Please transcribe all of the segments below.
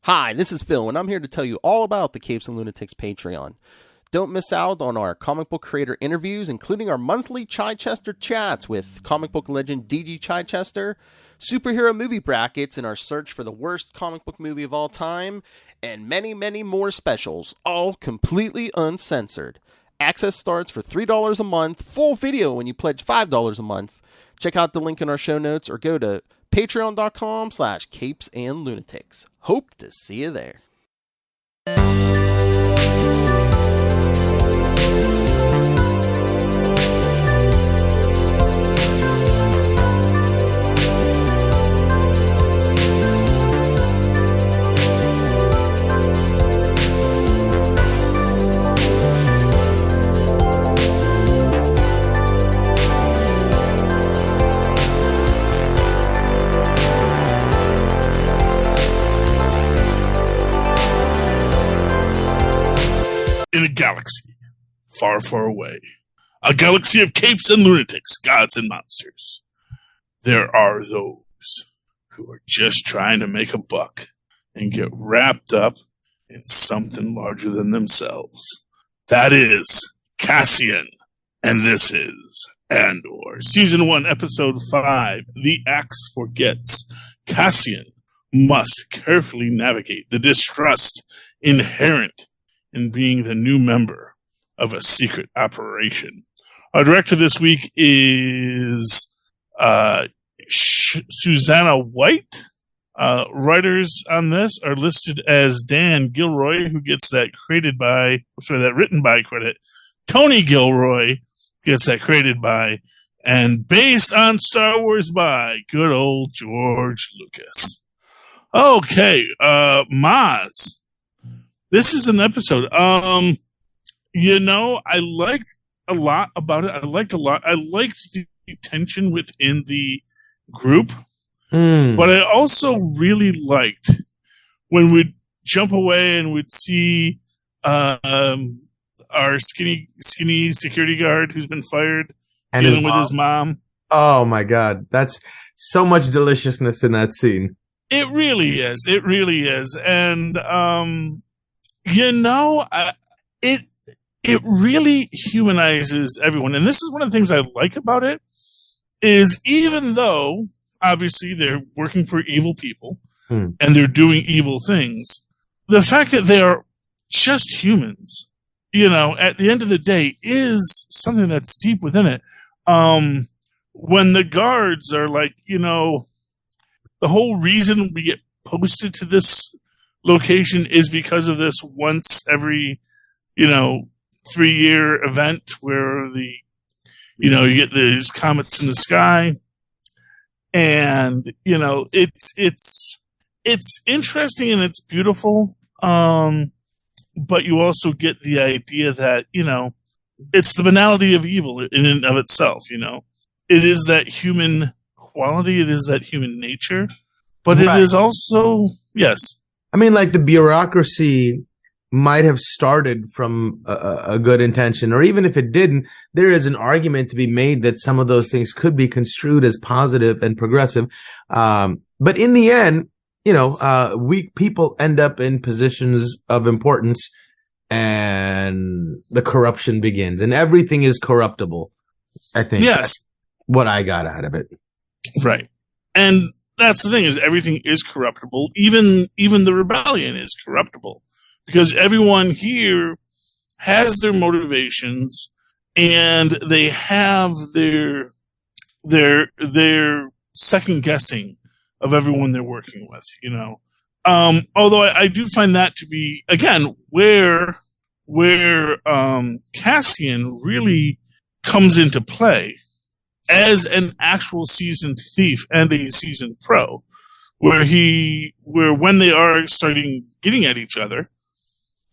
Hi, this is Phil, and I'm here to tell you all about the Capes and Lunatics Patreon. Don't miss out on our comic book creator interviews, including our monthly Chichester chats with comic book legend DG Chichester, superhero movie brackets in our search for the worst comic book movie of all time, and many, many more specials, all completely uncensored. Access starts for $3 a month, full video when you pledge $5 a month. Check out the link in our show notes or go to patreon.com/CapesandLunatics. Hope to see you there. In a galaxy far, far away, a galaxy of capes and lunatics, gods and monsters, there are those who are just trying to make a buck and get wrapped up in something larger than themselves. That is Cassian, and this is Andor. Season 1, Episode 5, The Axe Forgets. Cassian must carefully navigate the distrust inherent in being the new member of a secret operation. Our director this week is Susanna White. Writers on this are listed as Dan Gilroy, who gets that written by credit. Tony Gilroy gets that created by, and based on Star Wars by good old George Lucas. Okay, Mozz. This is an episode. I liked a lot about it. I liked the tension within the group. But I also really liked when we'd jump away and we'd see our skinny security guard who's been fired and dealing with his mom. Oh my God. That's so much deliciousness in that scene. It really is. It really is. And, it really humanizes everyone. And this is one of the things I like about it, is even though, obviously, they're working for evil people and they're doing evil things, the fact that they are just humans, at the end of the day, is something that's deep within it. When the guards are like, the whole reason we get posted to this location is because of this once every, 3-year event where you get these comets in the sky. And, it's interesting and it's beautiful. But you also get the idea that, it's the banality of evil in and of itself, It is that human quality. It is that human nature. But right. It is also, yes. I mean, like the bureaucracy might have started from a good intention, or even if it didn't, there is an argument to be made that some of those things could be construed as positive and progressive. But in the end, weak people end up in positions of importance and the corruption begins and everything is corruptible. I think that's what I got out of it. Right. And that's the thing, is everything is corruptible. Even the rebellion is corruptible, because everyone here has their motivations and they have their second guessing of everyone they're working with, Although I do find that to be, again, where Cassian really comes into play as an actual seasoned thief and a seasoned pro, where when they are starting getting at each other,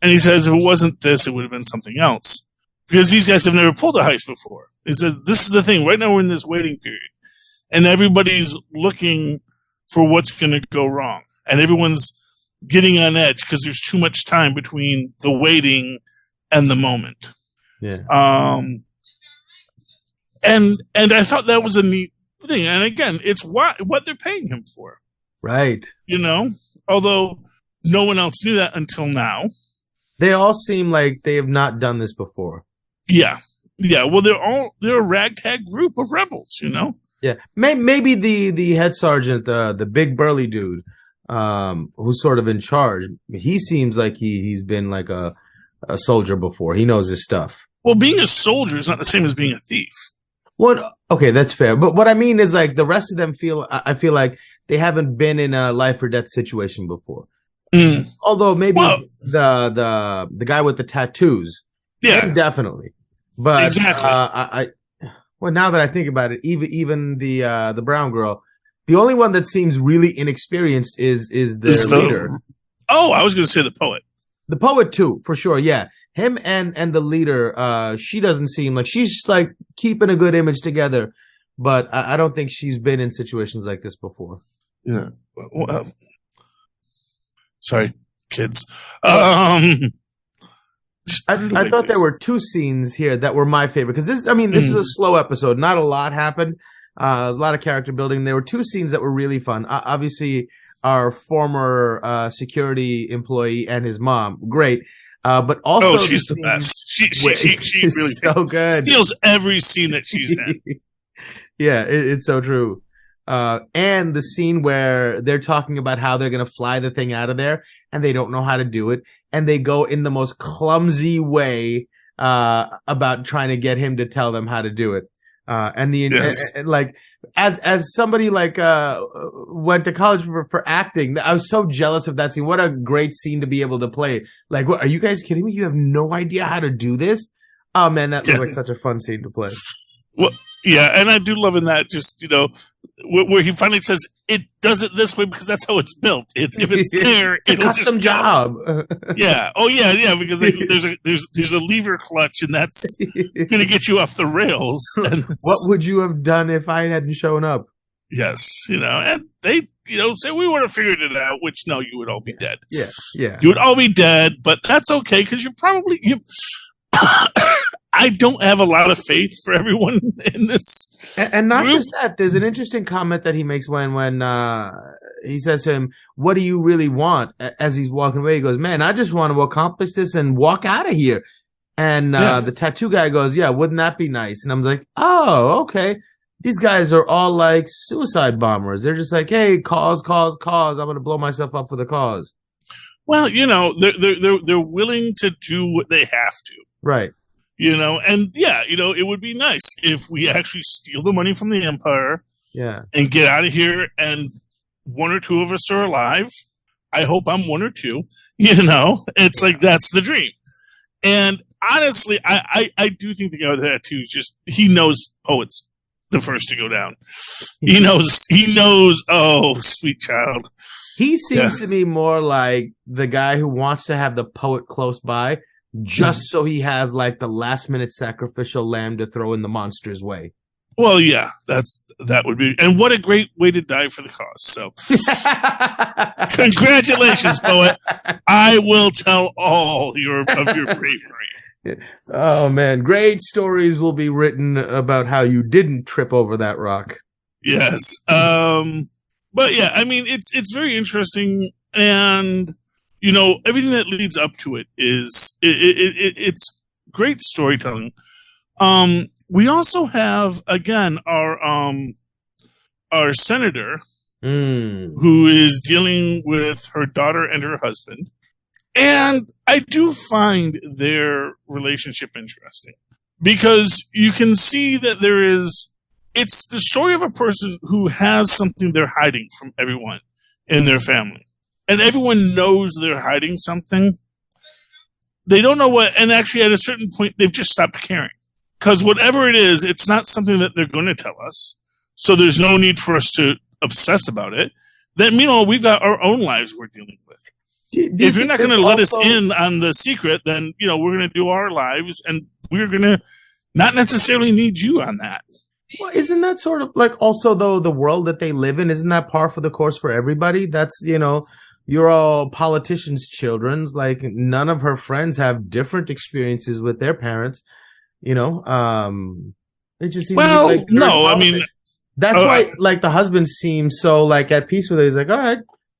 and he says, if it wasn't this, it would have been something else. Because these guys have never pulled a heist before. He says, this is the thing. Right now we're in this waiting period. And everybody's looking for what's going to go wrong. And everyone's getting on edge because there's too much time between the waiting and the moment. Yeah. And I thought that was a neat thing. And again, it's what they're paying him for. Right. Although no one else knew that until now. They all seem like they have not done this before. Yeah. Well, they're a ragtag group of rebels, you know? Yeah. Maybe the head sergeant, the big burly dude, who's sort of in charge. He seems like he's been like a soldier before. He knows his stuff. Well, being a soldier is not the same as being a thief. Well, okay, that's fair. But what I mean is, like, the rest of them I feel like they haven't been in a life or death situation before. Although maybe the guy with the tattoos, yeah, definitely. But exactly. Well, now that I think about it, even the brown girl, the only one that seems really inexperienced is the leader. Oh, I was going to say the poet. The poet too, for sure. Yeah, him and the leader. She doesn't seem like she's like keeping a good image together, but I don't think she's been in situations like this before. Yeah. Well, sorry, kids. I thought there were two scenes here that were my favorite because this was a slow episode. Not a lot happened. There's a lot of character building. There were two scenes that were really fun. Obviously, our former security employee and his mom, great. But also, she's the best. She really so good. Steals every scene that she's in. Yeah, it's so true. And the scene where they're talking about how they're going to fly the thing out of there and they don't know how to do it. And they go in the most clumsy way, about trying to get him to tell them how to do it. Like, as somebody like, went to college for acting, I was so jealous of that scene. What a great scene to be able to play. Like, what, are you guys kidding me? You have no idea how to do this? Oh man, that was like such a fun scene to play. Well, yeah, and I do love in that, just, where he finally says it does it this way because that's how it's built. If it's there, it's a custom job. Yeah. Oh yeah, because there's a lever clutch, and that's going to get you off the rails. And what would you have done if I hadn't shown up? Yes, and they say we would have figured it out. Which no, you would all be dead. Yeah, you would all be dead, but that's okay because you're probably I don't have a lot of faith for everyone in this. And not just that, there's an interesting comment that he makes when he says to him, "What do you really want?" As he's walking away, he goes, "Man, I just want to accomplish this and walk out of here." And the tattoo guy goes, "Yeah, wouldn't that be nice?" And I'm like, "Oh, okay. These guys are all like suicide bombers. They're just like, hey, cause. I'm going to blow myself up for the cause." Well, they're willing to do what they have to. Right. And it would be nice if we actually steal the money from the Empire, and get out of here, and one or two of us are alive. I hope I'm one or two. It's like that's the dream. And honestly, I do think the guy with that too. Just he knows poets the first to go down. He knows. Oh, sweet child. He seems to me more like the guy who wants to have the poet close by, just so he has like the last minute sacrificial lamb to throw in the monster's way. Well, yeah, that would be, and what a great way to die for the cause. So, congratulations, poet! I will tell all of your bravery. Oh man, great stories will be written about how you didn't trip over that rock. Yes, but yeah, I mean, it's very interesting, and everything that leads up to it is it's great storytelling. We also have again our senator who is dealing with her daughter and her husband, and I do find their relationship interesting because you can see that it's the story of a person who has something they're hiding from everyone in their family. And everyone knows they're hiding something. They don't know what, and actually at a certain point, they've just stopped caring. Because whatever it is, it's not something that they're going to tell us. So there's no need for us to obsess about it. Then, meanwhile, we've got our own lives we're dealing with. If you're not going to let us in on the secret, then, we're going to do our lives, and we're going to not necessarily need you on that. Well, isn't that sort of like also, though, the world that they live in? Isn't that par for the course for everybody? That's, you're all politicians' children. Like, none of her friends have different experiences with their parents. It just seems like no, I mean, that's why, like, the husband seems so like at peace with it. He's like, all right,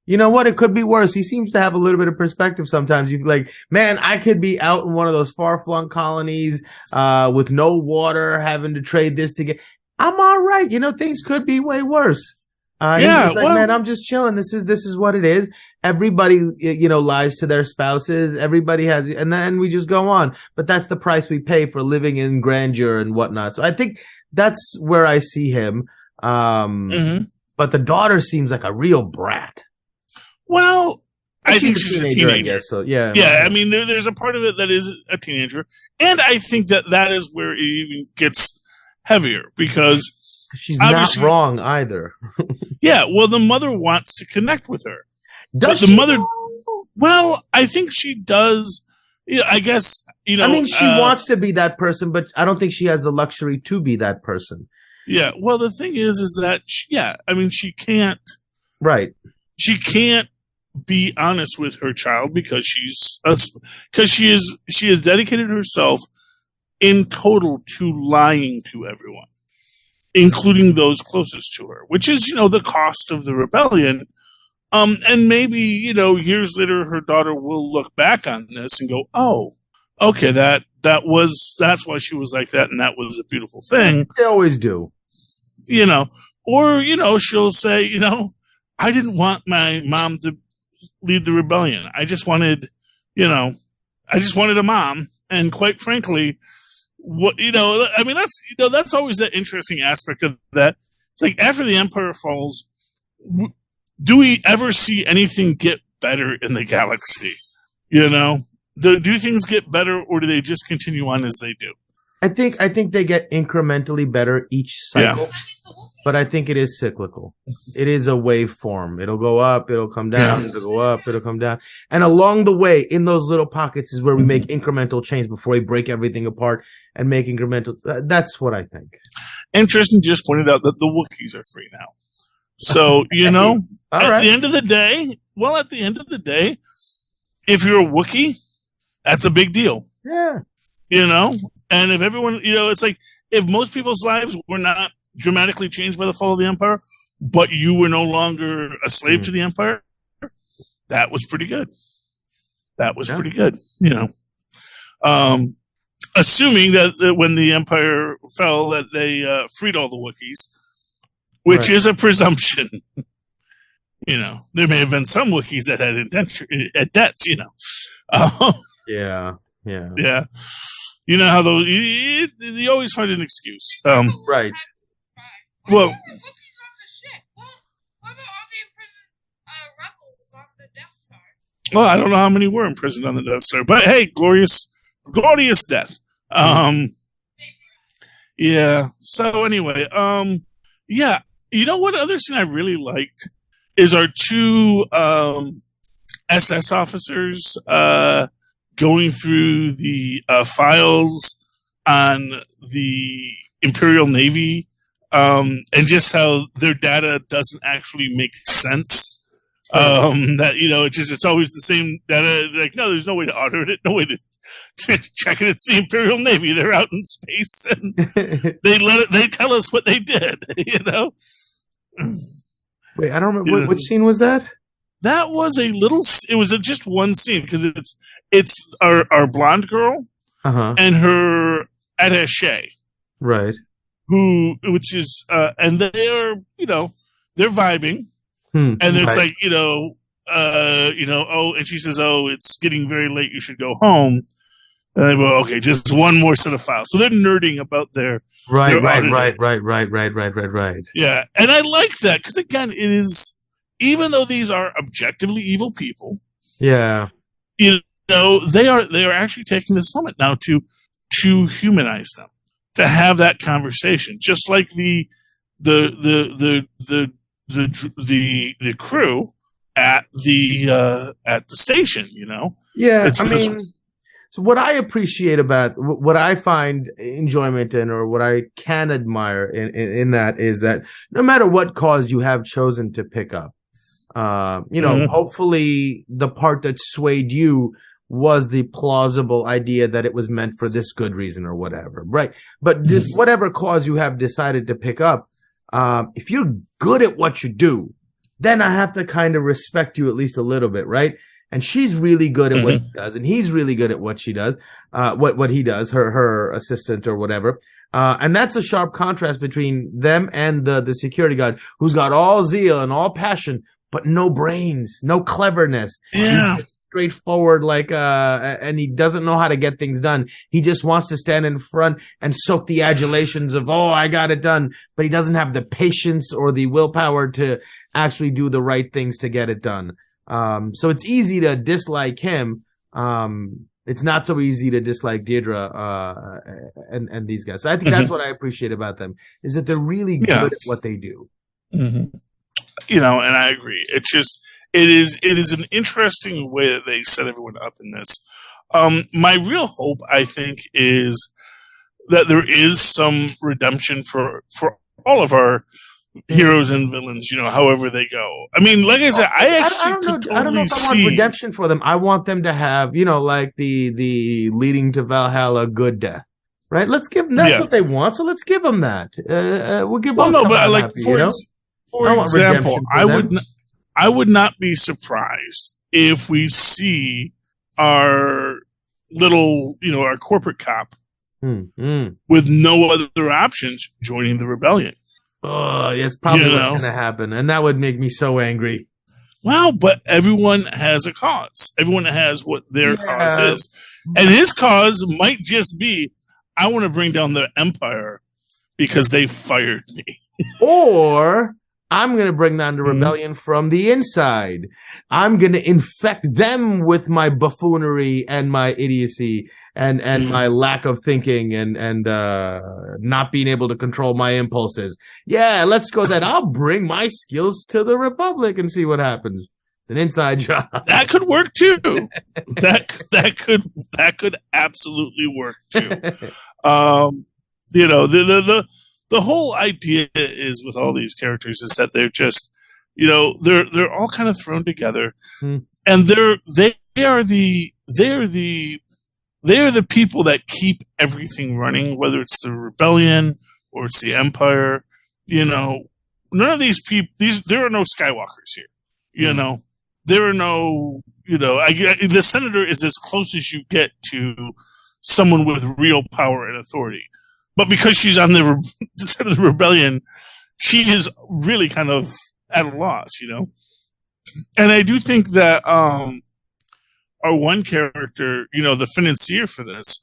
You know what? It could be worse. He seems to have a little bit of perspective sometimes. You like, man, I could be out in one of those far-flung colonies, with no water, having to trade this to get. I'm all right. You know, things could be way worse. He's like, man, I'm just chilling. This is what it is. Everybody, lies to their spouses. Everybody has, and then we just go on. But that's the price we pay for living in grandeur and whatnot. So I think that's where I see him. But the daughter seems like a real brat. Well, I think she's a teenager. I guess, so yeah. Yeah, I mean, there's a part of it that is a teenager. And I think that is where it even gets heavier because she's not wrong either. Yeah, well, the mother wants to connect with her. Does the mother? Well, I think she does. Yeah, I guess, I mean, she wants to be that person, but I don't think she has the luxury to be that person. Yeah, well, the thing is that, she can't. Right. She can't be honest with her child because she has dedicated herself in total to lying to everyone, including those closest to her, which is, the cost of the rebellion. And maybe, years later, her daughter will look back on this and go, oh, okay, that's why she was like that. And that was a beautiful thing. They always do. Or, she'll say, I didn't want my mom to lead the rebellion. I just wanted a mom. And quite frankly, that's always that interesting aspect of that. It's like after the Empire falls, do we ever see anything get better in the galaxy? Do things get better or do they just continue on as they do? I think they get incrementally better each cycle. Yeah. But I think it is cyclical. It is a waveform. It'll go up, it'll come down, it'll go up, it'll come down. And along the way, in those little pockets is where we make incremental change before we break everything apart and make incremental. That's what I think. And Tristan just pointed out that the Wookiees are free now. So, at the end of the day, if you're a Wookiee, that's a big deal. Yeah. And if everyone, it's like if most people's lives were not dramatically changed by the fall of the Empire, but you were no longer a slave to the Empire, that was pretty good. Pretty good, assuming that when the Empire fell, that they freed all the Wookiees, which is a presumption. There may have been some Wookiees that had debts. Yeah. You know how those you always find an excuse. Right. Well, well, I don't know how many were imprisoned on the Death Star, but hey, glorious death. Yeah. So anyway, yeah. You know what other scene I really liked is our two SS officers going through the files on the Imperial Navy. And just how their data doesn't actually make sense. That, it's always the same data. Like, no, there's no way to audit it. No way to check it. It's the Imperial Navy. They're out in space and they tell us what they did, Wait, I don't remember. What scene was that? That was it was just one scene because it's our blonde girl and her attaché. Right. Which is, and they're, they're vibing, and it's like, and she says, oh, it's getting very late, you should go home. And they go, okay, just one more set of files. So they're nerding about their right. Yeah, and I like that because again, it is, even though these are objectively evil people, yeah, they are actually taking this moment now to humanize them. To have that conversation, just like the crew at the station, Yeah, so what I appreciate about what I find enjoyment in, or what I can admire in that, is that no matter what cause you have chosen to pick up, hopefully the part that swayed you was the plausible idea that it was meant for this good reason or whatever, right? But just whatever cause you have decided to pick up, if you're good at what you do, then I have to kind of respect you at least a little bit, right? And she's really good at what he does, and he's really good at what she does, what he does, her assistant or whatever. And that's a sharp contrast between them and the security guard, who's got all zeal and all passion, but no brains, no cleverness. Yeah. He's just straightforward, and he doesn't know how to get things done. He just wants to stand in front and soak the adulations of, oh, I got it done. But he doesn't have the patience or the willpower to actually do the right things to get it done. So it's easy to dislike him. It's not so easy to dislike Deirdre, and these guys. So I think that's what I appreciate about them, is that they're really good at what they do. Mm-hmm. You know, and I agree. It's just, it is an interesting way that they set everyone up in this. My real hope, I think, is that there is some redemption for all of our heroes and villains, you know, however they go. I mean, like I said, I don't know if I want redemption for them. I want them to have, you know, like the leading to Valhalla good death, right? Let's give them, that's what they want, so let's give them that. We'll give them. Well, no, but like happy, for example, I would not be surprised if we see our little, you know, our corporate cop with no other options joining the rebellion. Oh, it's probably what's going to happen, and that would make me so angry. Well, but everyone has a cause. Everyone has what their cause is. And his cause might just be, I want to bring down the Empire because they fired me. Or, I'm going to bring down the rebellion from the inside. I'm going to infect them with my buffoonery and my idiocy and my lack of thinking and not being able to control my impulses. Yeah, let's go then. I'll bring my skills to the Republic and see what happens. It's an inside job. That could work too. that could absolutely work too. You know, the whole idea is with all these characters is that they're just, you know, they're all kind of thrown together, and they are the people that keep everything running, whether it's the rebellion or it's the Empire. You know, none of these people, there are no Skywalkers here. You know, there are no, you know, the senator is as close as you get to someone with real power and authority. But because she's on the side of the rebellion, she is really kind of at a loss, you know. And I do think that our one character, you know, the financier for this,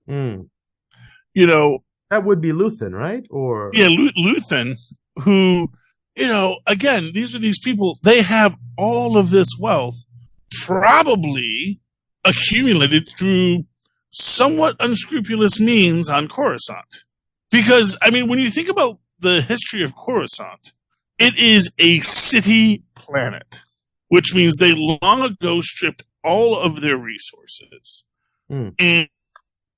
you know, that would be Luthen, right? Or Luthen, who, you know, again, these are these people. They have all of this wealth, probably accumulated through somewhat unscrupulous means on Coruscant. Because, I mean, when you think about the history of Coruscant, it is a city planet, which means they long ago stripped all of their resources. And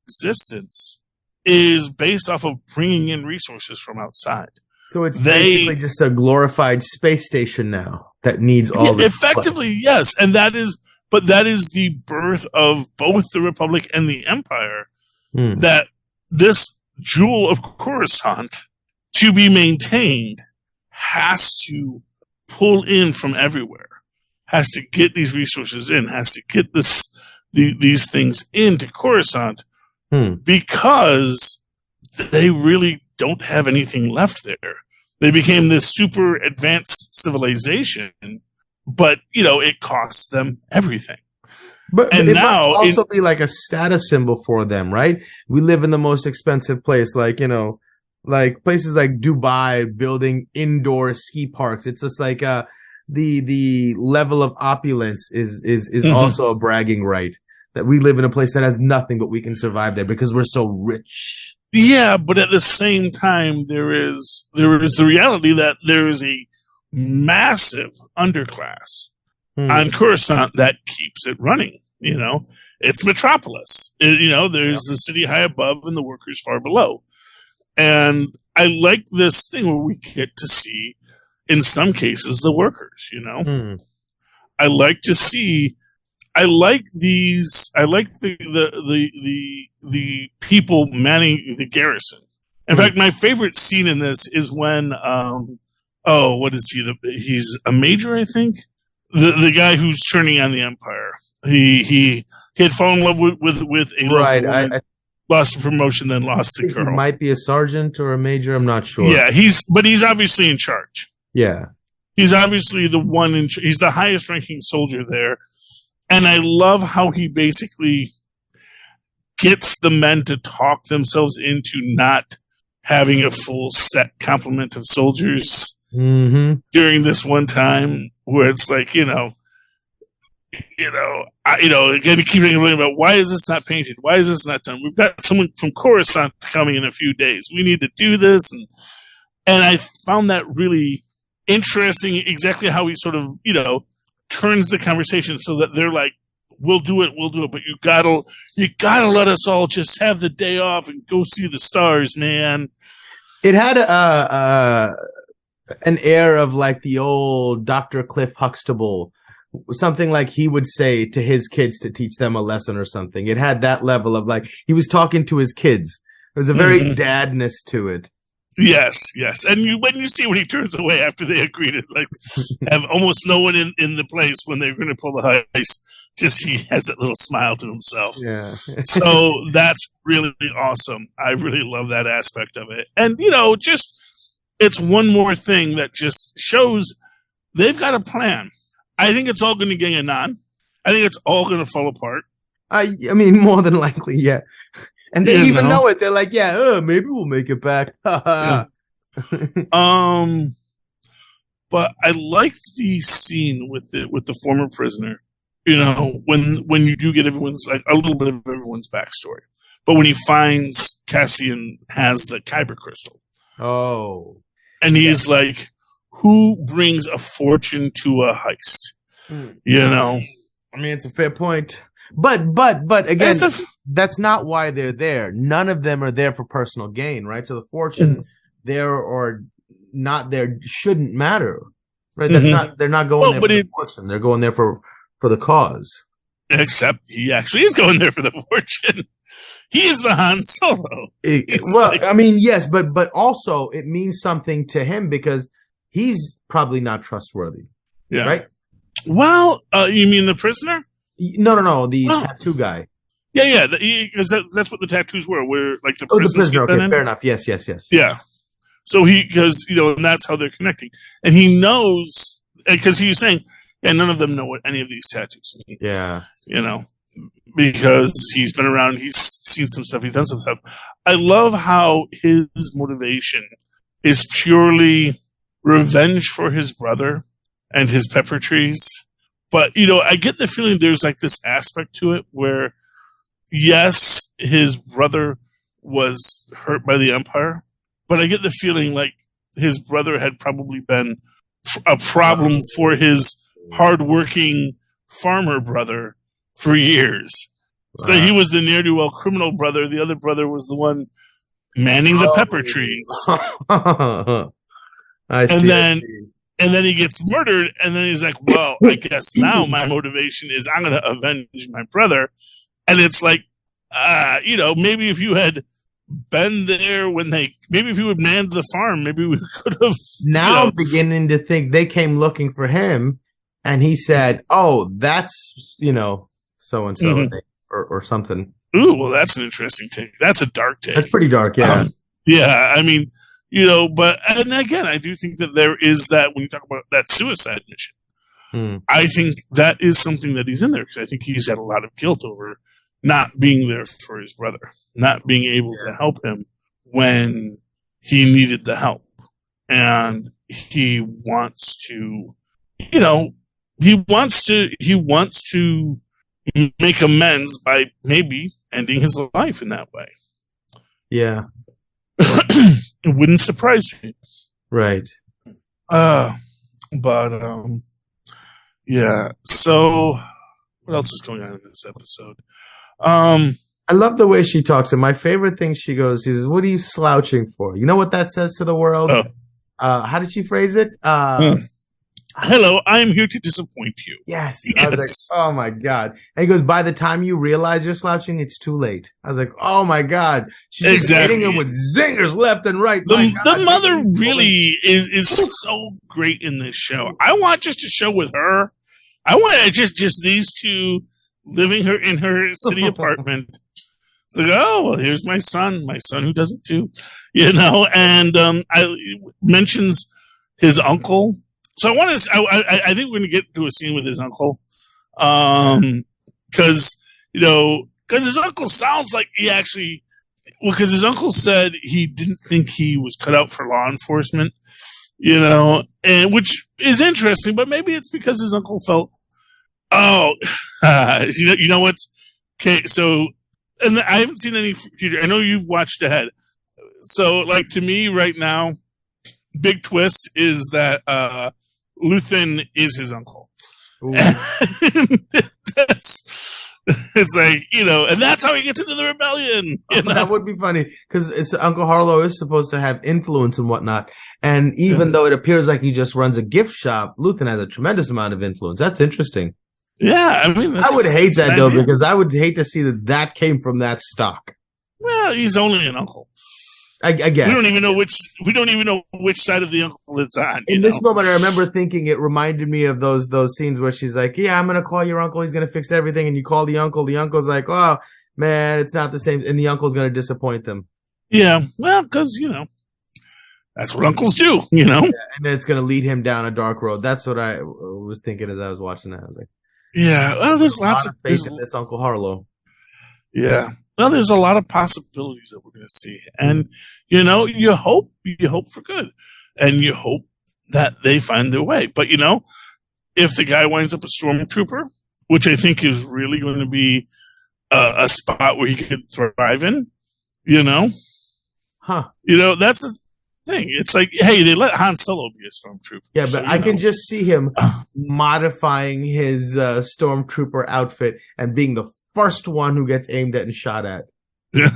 existence is based off of bringing in resources from outside. So it's basically just a glorified space station now that needs all this. Effectively, yes. And that is the birth of both the Republic and the Empire, that this jewel of Coruscant, to be maintained, has to pull in from everywhere, has to get these resources in, has to get these things into Coruscant, because they really don't have anything left there. They became this super advanced civilization, but, you know, it costs them everything. But it must also be like a status symbol for them, right? We live in the most expensive place, like, you know, like places like Dubai building indoor ski parks. It's just like the level of opulence is also a bragging right, that we live in a place that has nothing, but we can survive there because we're so rich. Yeah, but at the same time, there is the reality that there is a massive underclass on Coruscant that keeps it running. You know, it's Metropolis. You know, there's the city high above and the workers far below. And I like this thing where we get to see, in some cases, the workers, you know. I like to see, I like the people manning the garrison. In fact, my favorite scene in this is when oh, what is he? He's a major, I think. The guy who's turning on the Empire. He had fallen in love with a Right. woman, lost the promotion, then lost the girl. He might be a sergeant or a major. I'm not sure. Yeah, he's obviously in charge. Yeah. He's obviously the one he's the highest ranking soldier there. And I love how he basically gets the men to talk themselves into not having a full set complement of soldiers during this one time where it's like, again, he keeps thinking about why is this not painted? Why is this not done? We've got someone from Coruscant coming in a few days. We need to do this. And I found that really interesting, exactly how he sort of, turns the conversation so that they're like, we'll do it, but you gotta let us all just have the day off and go see the stars, man. It had an air of like the old Dr. Cliff Huxtable, something like he would say to his kids to teach them a lesson or something. It had that level of like he was talking to his kids. There was a very dadness to it. Yes. And when you see when he turns away after they agree to like have almost no one in the place when they're going to pull the heist, just he has that little smile to himself. Yeah. So that's really awesome. I really love that aspect of it. And, just it's one more thing that just shows they've got a plan. I think it's all going to get anon. I think it's all going to fall apart. I mean, more than likely, yeah. And they even know it. They're like, yeah, maybe we'll make it back. Yeah. But I liked the scene with the former prisoner. When you do get everyone's like a little bit of everyone's backstory, but when he finds Cassian has the Kyber crystal, and he's like, "Who brings a fortune to a heist?" I mean, it's a fair point. But again, that's not why they're there. None of them are there for personal gain, right? So the fortune there or not there shouldn't matter, right? That's not. They're not going there for the fortune. They're going there for the cause. Except he actually is going there for the fortune. He is the Han Solo. I mean, yes, but also it means something to him because he's probably not trustworthy. Yeah. Right. Well, you mean the prisoner? No, the tattoo guy. Yeah, because that's what the tattoos were. Where like the prisoner. Okay, fair enough. Yes. Yeah. So because and that's how they're connecting, and he knows because he was saying, none of them know what any of these tattoos mean. Yeah. Because he's been around, he's seen some stuff, he's done some stuff. I love how his motivation is purely revenge for his brother and his pepper trees. But, I get the feeling there's like this aspect to it where, yes, his brother was hurt by the Empire, but I get the feeling like his brother had probably been a problem for his hardworking farmer brother for years. Wow. So he was the ne'er-do-well criminal brother. The other brother was the one manning the pepper trees. I see. And then he gets murdered, and then he's like, well, I guess now my motivation is I'm going to avenge my brother. And it's like, maybe if you had been there maybe if you had manned the farm, maybe we could have. Now I'm beginning to think they came looking for him, and he said, oh, that's, so-and-so, or something. Ooh, well, that's an interesting take. That's a dark take. That's pretty dark, yeah. Yeah, I mean, but, and again, I do think that there is that, when you talk about that suicide mission, I think that is something that he's in there, because I think he's had a lot of guilt over not being there for his brother, not being able to help him when he needed the help. And he wants to, he wants to make amends by maybe ending his life in that way. Yeah. It wouldn't surprise me. Right. Yeah. So what else is going on in this episode? I love the way she talks. And my favorite thing she goes is, what are you slouching for? You know what that says to the world? How did she phrase it? hello, I am here to disappoint you. Yes. I was like, oh my God. And he goes, by the time you realize you're slouching, it's too late. I was like, oh my God. She's just hitting him with zingers left and right. The mother really is so great in this show. I want just a show with her. I want just these two living in her city apartment. It's like, oh, well, here's my son who does it too, and I mentions his uncle. So I think we're going to get to a scene with his uncle. Cause his uncle sounds like because his uncle said he didn't think he was cut out for law enforcement, and which is interesting, but maybe it's because his uncle felt, you know what? Okay. So, and I haven't seen any future. I know you've watched ahead. So like to me right now, big twist is that, Luthen is his uncle. It's like, and that's how he gets into the rebellion. That would be funny because Uncle Harlow is supposed to have influence and whatnot. And even though it appears like he just runs a gift shop, Luthen has a tremendous amount of influence. That's interesting. Yeah. I mean, I would hate that though, because I would hate to see that came from that stock. Well, he's only an uncle. I guess. We don't even know which side of the uncle it's on. In this moment, I remember thinking it reminded me of those scenes where she's like, yeah, I'm going to call your uncle. He's going to fix everything. And you call the uncle. The uncle's like, oh, man, it's not the same. And the uncle's going to disappoint them. Yeah. Well, because, that's what uncles do, Yeah, and then it's going to lead him down a dark road. That's what I was thinking as I was watching that. I was like, yeah, well, there's lots of faith in this Uncle Harlow. Yeah. Well, there's a lot of possibilities that we're going to see. And, you hope for good. And you hope that they find their way. But, if the guy winds up a stormtrooper, which I think is really going to be a spot where he could thrive in, that's the thing. It's like, hey, they let Han Solo be a stormtrooper. Yeah, but I can just see him modifying his stormtrooper outfit and being the first one who gets aimed at and shot at. They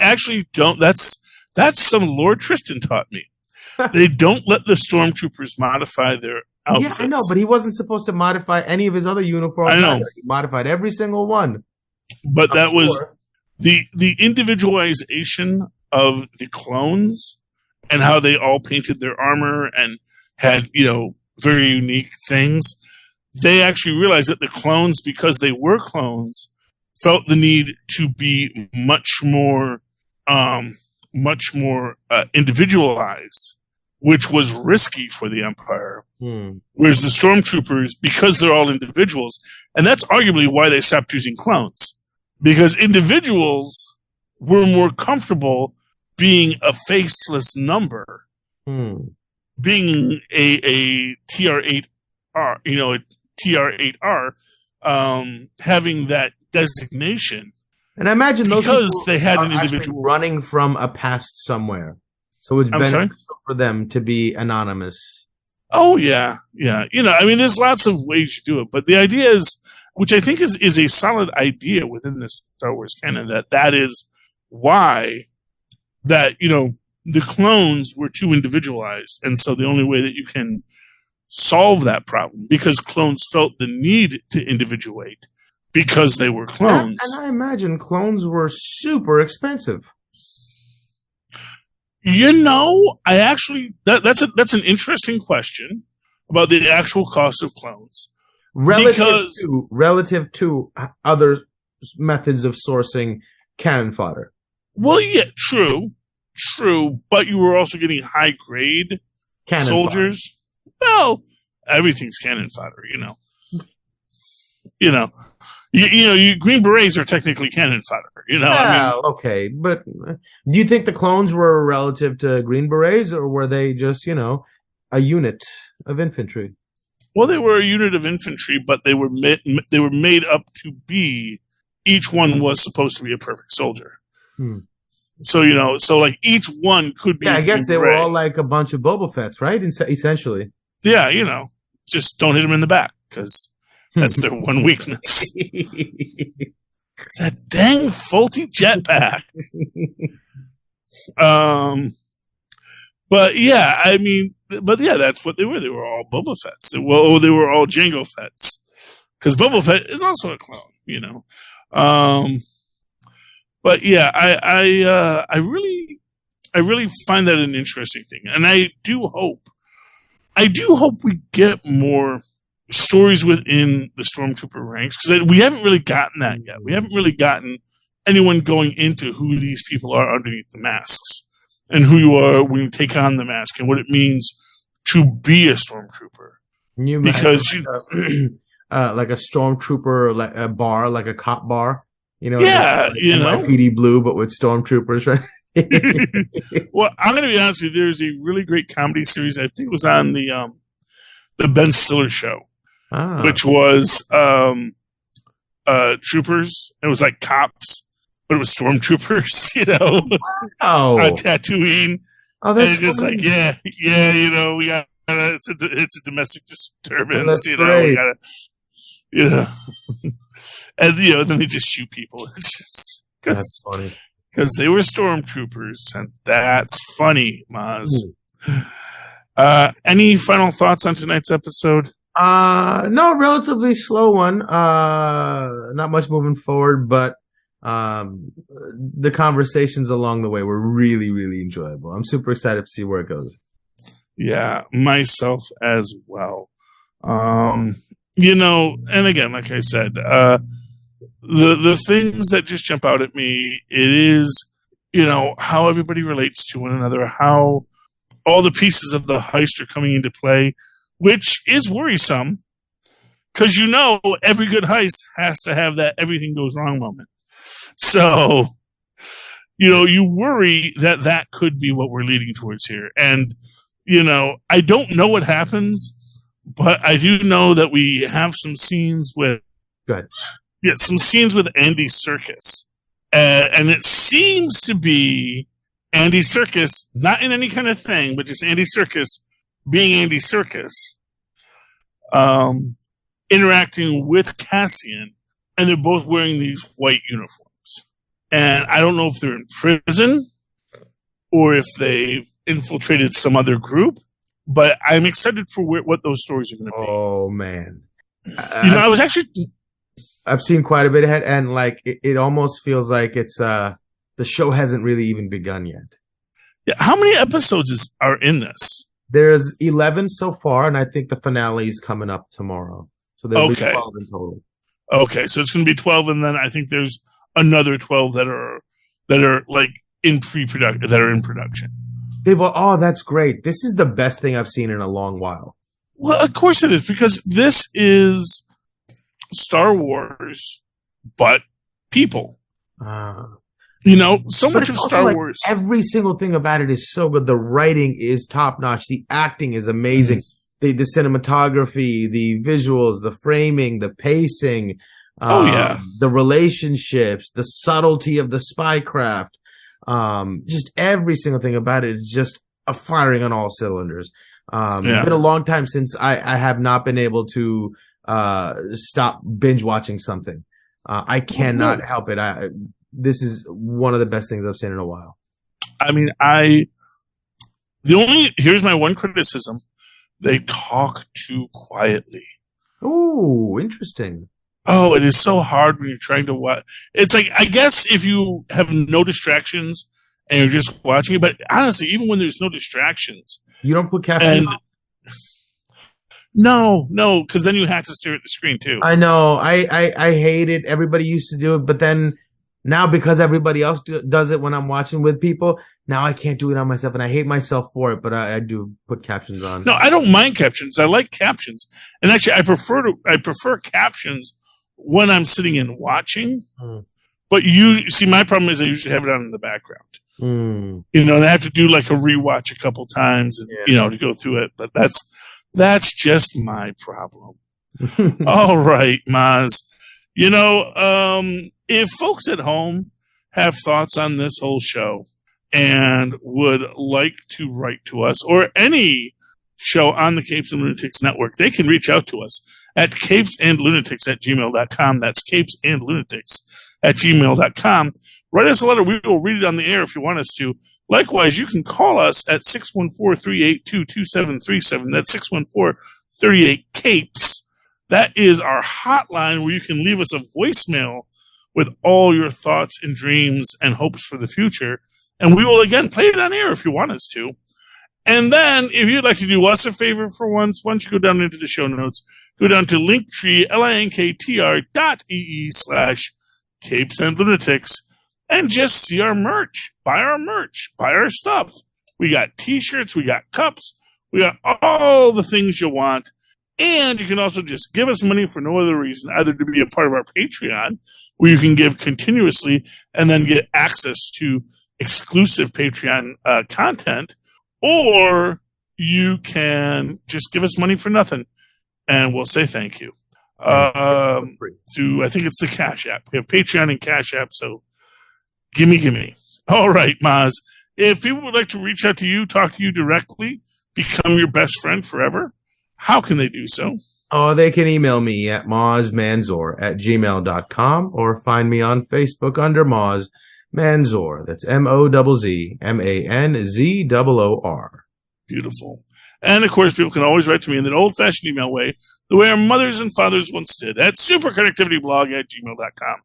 actually don't. That's some Lord Tristan taught me. They don't let the stormtroopers modify their outfits. Yeah, I know, but he wasn't supposed to modify any of his other uniforms. I know. He modified every single one. But that was the individualization of the clones and how they all painted their armor and had, very unique things. They actually realized that the clones, because they were clones, felt the need to be much more individualized, which was risky for the Empire. Whereas the stormtroopers, because they're all individuals, and that's arguably why they stopped using clones, because individuals were more comfortable being a faceless number, being a TR-8R, a TR-8R, having that designation. And I imagine those because they had an individual running from a past somewhere, so it's beneficial for them to be anonymous. Oh yeah. There's lots of ways to do it, but the idea is, which I think is a solid idea within the Star Wars canon, that is why that the clones were too individualized, and so the only way that you can solve that problem, because clones felt the need to individuate because they were clones. And I imagine clones were super expensive. I actually that's an interesting question about the actual cost of clones relative to other methods of sourcing cannon fodder. Well, yeah, true, but you were also getting high grade cannon soldiers. Fodder. Well, everything's cannon fodder, Green Berets are technically cannon fodder, okay, but do you think the clones were relative to Green Berets, or were they just, a unit of infantry? Well, they were a unit of infantry, but they were made up to be. Each one was supposed to be a perfect soldier. So like each one could be. Yeah, I guess they were all like a bunch of Boba Fett's, right? Essentially. Yeah, just don't hit them in the back, because that's their one weakness. It's that dang faulty jetpack. But yeah, I mean, that's what they were. They were all Boba Fett's. They were all Jango Fett's. Because Boba Fett is also a clone, you know. But yeah, I really find that an interesting thing. And I do hope we get more stories within the Stormtrooper ranks, because we haven't really gotten that yet. We haven't really gotten anyone going into who these people are underneath the masks, and who you are when you take on the mask, and what it means to be a Stormtrooper. Because like a Stormtrooper, like a bar, like a cop bar, you know? Yeah, like NYPD Blue, but with Stormtroopers, right? Well, I'm going to be honest with you. There's a really great comedy series. I think it was on the Ben Stiller show, which was troopers. It was like cops, but it was stormtroopers. You know, on Tatooine. Oh, that's and just like yeah, you know, we got it's a domestic disturbance. That's you know, great. we gotta, you know, and you know, then they just shoot people. It's just that's funny. Because they were stormtroopers, and that's funny, Mozz. Any final thoughts on tonight's episode? No, relatively slow one. Not much moving forward, but the conversations along the way were really, really enjoyable. I'm super excited to see where it goes. Yeah, myself as well. You know, and again, like I said, the things that just jump out at me, it is, you know, how everybody relates to one another, how all the pieces of the heist are coming into play, which is worrisome, because you know every good heist has to have that everything goes wrong moment. So, you know, you worry that that could be what we're leading towards here. And, you know, I don't know what happens, but I do know that we have some scenes with... Good. Yeah, some scenes with Andy Serkis. And it seems to be Andy Serkis, not in any kind of thing, but just Andy Serkis being Andy Serkis, interacting with Cassian, and they're both wearing these white uniforms. And I don't know if they're in prison or if they've infiltrated some other group, but I'm excited for what those stories are going to be. Oh, man. You know, I've seen quite a bit ahead, and like it almost feels like it's the show hasn't really even begun yet. Yeah, how many episodes are in this? There's 11 so far, and I think the finale is coming up tomorrow. So there'll be 12 in total. Okay, so it's going to be 12, and then I think there's another 12 that are like in pre-production, that are in production. That's great. This is the best thing I've seen in a long while. Well, of course it is, because this is Star Wars, but people. You know, so much of Star Wars. Every single thing about it is so good. The writing is top notch. The acting is amazing. The cinematography, the visuals, the framing, the pacing. The relationships, the subtlety of the spycraft. Just every single thing about it is just a firing on all cylinders. It's been a long time since I have not been able to stop binge watching something. I cannot help it. This is one of the best things I've seen in a while. I mean, here's my one criticism. They talk too quietly. Oh, interesting. Oh, it is so hard when you're trying to watch. It's like, I guess if you have no distractions and you're just watching it, but honestly, even when there's no distractions. You don't put captions on? No, because then you have to stare at the screen too. I know. I hate it. Everybody used to do it, but then now because everybody else does it when I'm watching with people, now I can't do it on myself, and I hate myself for it. But I do put captions on. No, I don't mind captions. I like captions, and actually, I prefer captions when I'm sitting and watching. But you see, my problem is I usually have it on in the background. You know, and I have to do like a rewatch a couple times, and you know, to go through it. But that's just my problem. All right, Mozz. You know, if folks at home have thoughts on this whole show and would like to write to us, or any show on the Capes and Lunatics Network, they can reach out to us at capesandlunatics@gmail.com. That's capesandlunatics@gmail.com. write us a letter. We will read it on the air if you want us to. Likewise, you can call us at 614-382-2737. That's 614-38-CAPES. That is our hotline where you can leave us a voicemail with all your thoughts and dreams and hopes for the future. And we will, again, play it on air if you want us to. And then, if you'd like to do us a favor for once, why don't you go down into the show notes, go down to Linktree, linktr.ee/CapesandLunatics, and just see our merch. Buy our merch. Buy our stuff. We got t-shirts. We got cups. We got all the things you want. And you can also just give us money for no other reason, either to be a part of our Patreon, where you can give continuously and then get access to exclusive Patreon content, or you can just give us money for nothing, and we'll say thank you. I think it's the Cash App. We have Patreon and Cash App, so gimme. All right, Mozz. If people would like to reach out to you, talk to you directly, become your best friend forever, how can they do so? Oh, they can email me at mozzmanzor@gmail.com or find me on Facebook under Mozz Manzor. That's MOZZMANZOOR. Beautiful. And, of course, people can always write to me in that old-fashioned email way, the way our mothers and fathers once did, at superconnectivityblog@gmail.com.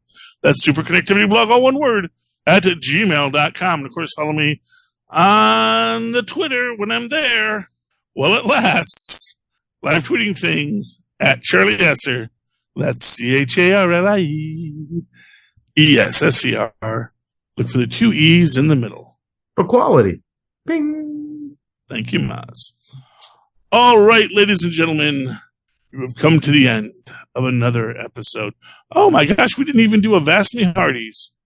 That's superconnectivityblog, all one word, at gmail.com. And, of course, follow me on the Twitter when I'm there. Well, it lasts. Live tweeting things at Charlie Esser. That's CharlieEsser. Look for the 2 E's in the middle. For quality. Bing. Thank you, Mozz. All right, ladies and gentlemen, we have come to the end of another episode. Oh my gosh, we didn't even do Avast Me Hearties.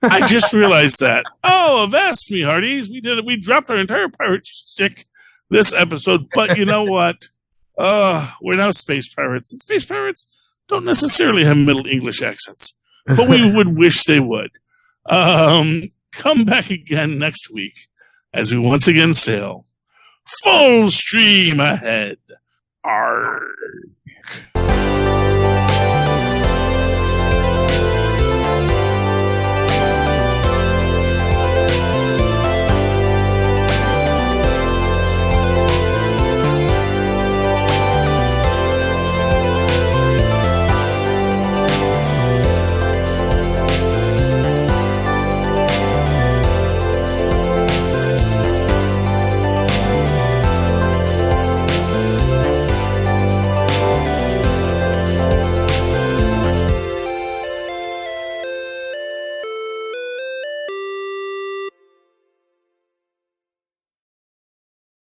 I just realized that. Oh, Avast Me Hearties. We did it. We dropped our entire pirate stick this episode, but you know what? We're now space pirates, and space pirates don't necessarily have Middle English accents, but we would wish they would. Come back again next week as we once again sail full stream ahead. Arrgh.